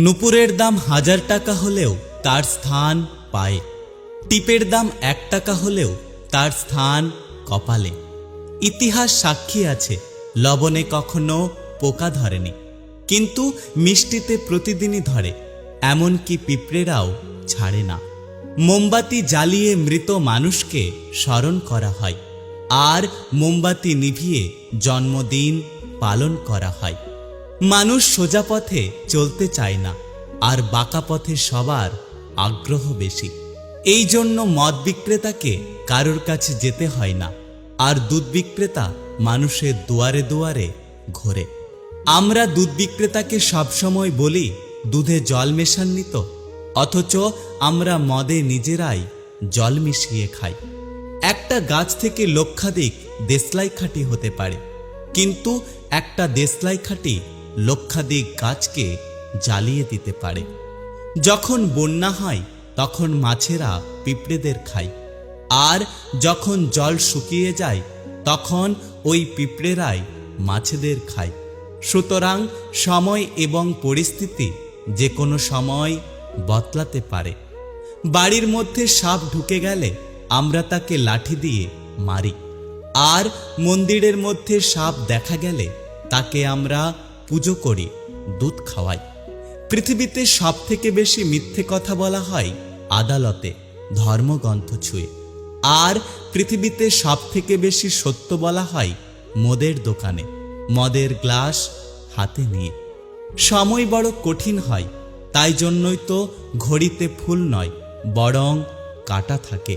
নুপুরের দাম 1000 টাকা হলেও তার স্থান পায়ে, টিপের দাম 1 টাকা হলেও তার স্থান কপালে। ইতিহাস সাক্ষী আছে, লবণে কখনো পোকা ধরেনি, কিন্তু মিষ্টিতে প্রতিদিনই ধরে, এমনকি পিঁপড়েরাও ছাড়ে না। মোমবাতি জ্বালিয়ে মৃত মানুষকে স্মরণ করা হয়, আর মোমবাতি নিভিয়ে জন্মদিন পালন করা হয়। মানুষ সোজা পথে চলতে চায় না, আর বাঁকা পথে সবার আগ্রহ বেশি। এই জন্য মদ বিক্রেতাকে কারোর কাছে যেতে হয় না, আর দুধ বিক্রেতা মানুষের দুয়ারে দুয়ারে ঘোরে। আমরা দুধ বিক্রেতাকে সবসময় বলি দুধে জল মেশাননি তো, অথচ আমরা মদে নিজেরাই জল মিশিয়ে খাই। একটা গাছ থেকে লক্ষাধিক দেশলাই খাঁটি হতে পারে, কিন্তু একটা দেশলাই খাঁটি লক্ষাধিক গাছকে জ্বালিয়ে দিতে পারে। যখন বন্যা হয় তখন মাছেরা পিঁপড়েদের খায়, আর যখন জল শুকিয়ে যায় তখন ওই পিঁপড়েরাই মাছেদের খায়। সুতরাং সময় এবং পরিস্থিতি যে কোনো সময় বদলাতে পারে। বাড়ির মধ্যে সাপ ঢুকে গেলে আমরা তাকে লাঠি দিয়ে মারি, আর মন্দিরের মধ্যে সাপ দেখা গেলে তাকে আমরা পুজো করি, দুধ খাওয়াই। পৃথিবীতে সবথেকে বেশি মিথ্যে কথা বলা হয় আদালতে, ধর্মগ্রন্থ ছুঁয়ে, আর পৃথিবীতে সবথেকে বেশি সত্য বলা হয় মদের দোকানে, মদের গ্লাস হাতে নিয়ে। সময় বড় কঠিন হয়, তাই জন্যই তো ঘড়িতে ফুল নয়, বরং কাঁটা থাকে।